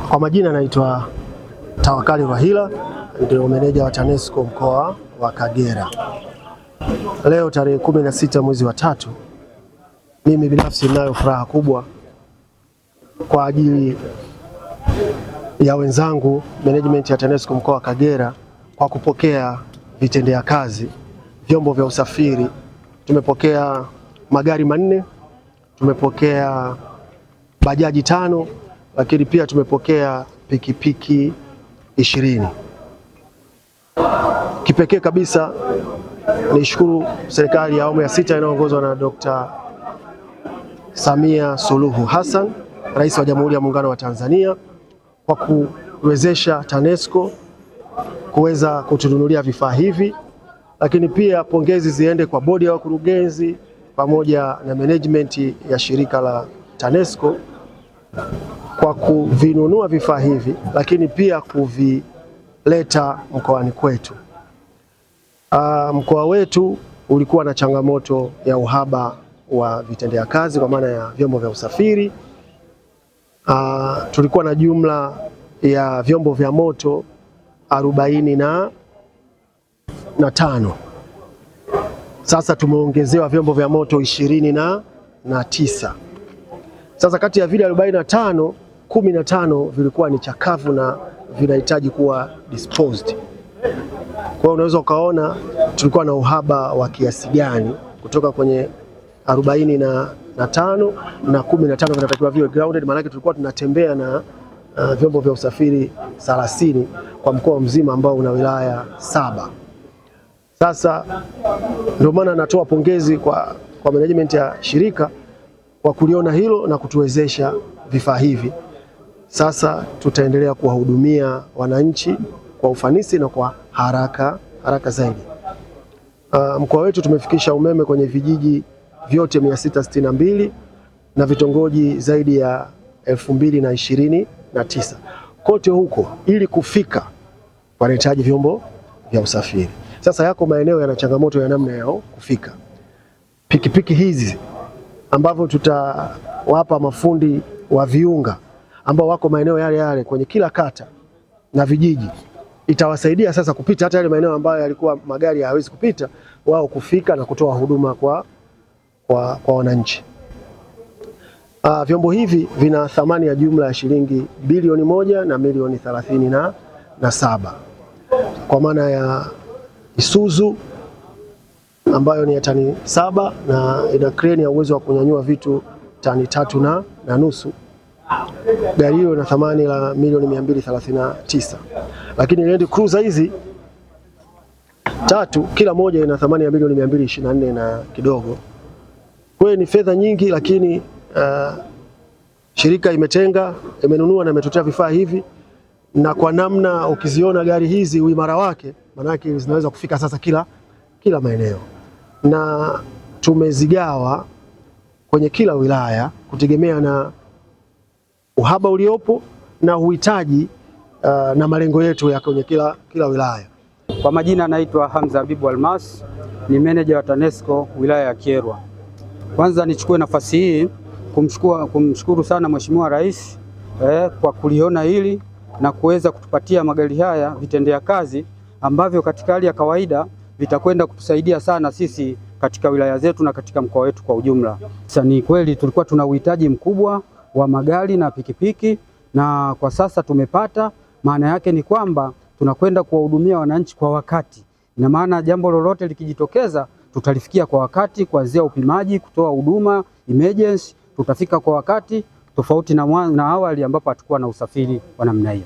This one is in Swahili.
Kwa majina naitwa Tawakali Rahila, ndio meneja wa TANESCO mkoa wa Kagera. Leo tarehe 16 mwezi wa 3, mimi binafsi ninayo furaha kubwa kwa ajili ya wenzangu management ya TANESCO mkoa wa Kagera kwa kupokea vitendea kazi, vyombo vya usafiri. Tumepokea magari 4, tumepokea bajaji 5, lakini pia tumepokea pikipiki 20. Kipekee kabisa nishukuru serikali ya awamu ya 6 inayoongozwa na Dr. Samia Suluhu Hassan, Rais wa Jamhuri ya Muungano wa Tanzania, kwa kuwezesha TANESCO kuweza kutununulia vifaa hivi. Lakini pia pongezi ziende kwa bodi ya wakurugenzi pamoja na management ya shirika la TANESCO kwa kuvinunua vifaa hivi, lakini pia kuvileta mkoani kwetu. Mkoa wetu ulikuwa na changamoto ya uhaba wa vitendea kazi kwa maana ya vyombo vya usafiri. Tulikuwa na jumla ya vyombo vya moto 45. Sasa tumeongezewa vyombo vya moto 29. Sasa kati ya vile 45, 15 vilikuwa ni chakavu na vinahitaji kuwa disposed. Kwa hiyo unaweza ukaona tulikuwa na uhaba wa kiasi gani, kutoka kwenye 45 na 15 vinatakiwa viwe grounded. Maana yake tulikuwa tunatembea na vyombo vya usafiri 30 kwa mkoa mzima ambao una wilaya 7. Sasa ndio maana natoa pongezi kwa management ya shirika kwa kuliona hilo na kutuwezesha vifaa hivi. Sasa tutaendelea kuwahudumia wananchi kwa ufanisi na kwa haraka zaidi. Mkoa wetu tumefikisha umeme kwenye vijiji vyote 662 na vitongoji zaidi ya 2029. Kote huko ili kufika wanahitaji vyombo vya usafiri. Sasa yako maeneo yana changamoto ya namna yao kufika. Pikipiki hizi ambavyo tutawapa mafundi wa viunga ambao wako maeneo yale kwenye kila kata na vijiji, itawasaidia sasa kupita hata yale maeneo ambayo yalikuwa magari hayawezi kupita, wao kufika na kutoa huduma kwa wananchi. Vyombo hivi vina thamani ya jumla ya shilingi bilioni 1 na milioni 37, kwa maana ya Isuzu ambayo ni ya tani 7 na ina kreni ya uwezo wa kunyanyua vitu tani 3.5. Gari hiyo ina thamani la milioni 239. Lakini Land Cruiser hizi 3 kila moja ina thamani ya milioni 224 na kidogo. Kwa hiyo ni fedha nyingi, lakini shirika imenunua na imetutea vifaa hivi, na kwa namna ukiziona gari hizi uimara wake, manake zinaweza kufika sasa kila maeneo, na tumezigawa kwenye kila wilaya kutegemea na uhaba uliopo na uhitaji na malengo yetu ya kwenye kila wilaya. Kwa majina naitwa Hamza Habibu Almas, ni meneja wa TANESCO wilaya ya Kyerwa. Kwanza nichukue nafasi hii kumshukuru sana Mheshimiwa Rais kwa kuliona hili na kuweza kutupatia magari haya vitendea kazi ambavyo katika hali ya kawaida vitakwenda kutusaidia sana sisi katika wilaya zetu na katika mkoa wetu kwa ujumla. Sasa ni kweli tulikuwa tuna uhitaji mkubwa wa magari na pikipiki, na kwa sasa tumepata. Maana yake ni kwamba tunakwenda kuwahudumia wananchi kwa wakati. Ina maana jambo lolote likijitokeza tutalifikia kwa wakati, kuanzia upimaji, kutoa huduma emergency, tutafika kwa wakati, tofauti na awali ambapo hatakuwa na usafiri wa namna hiyo.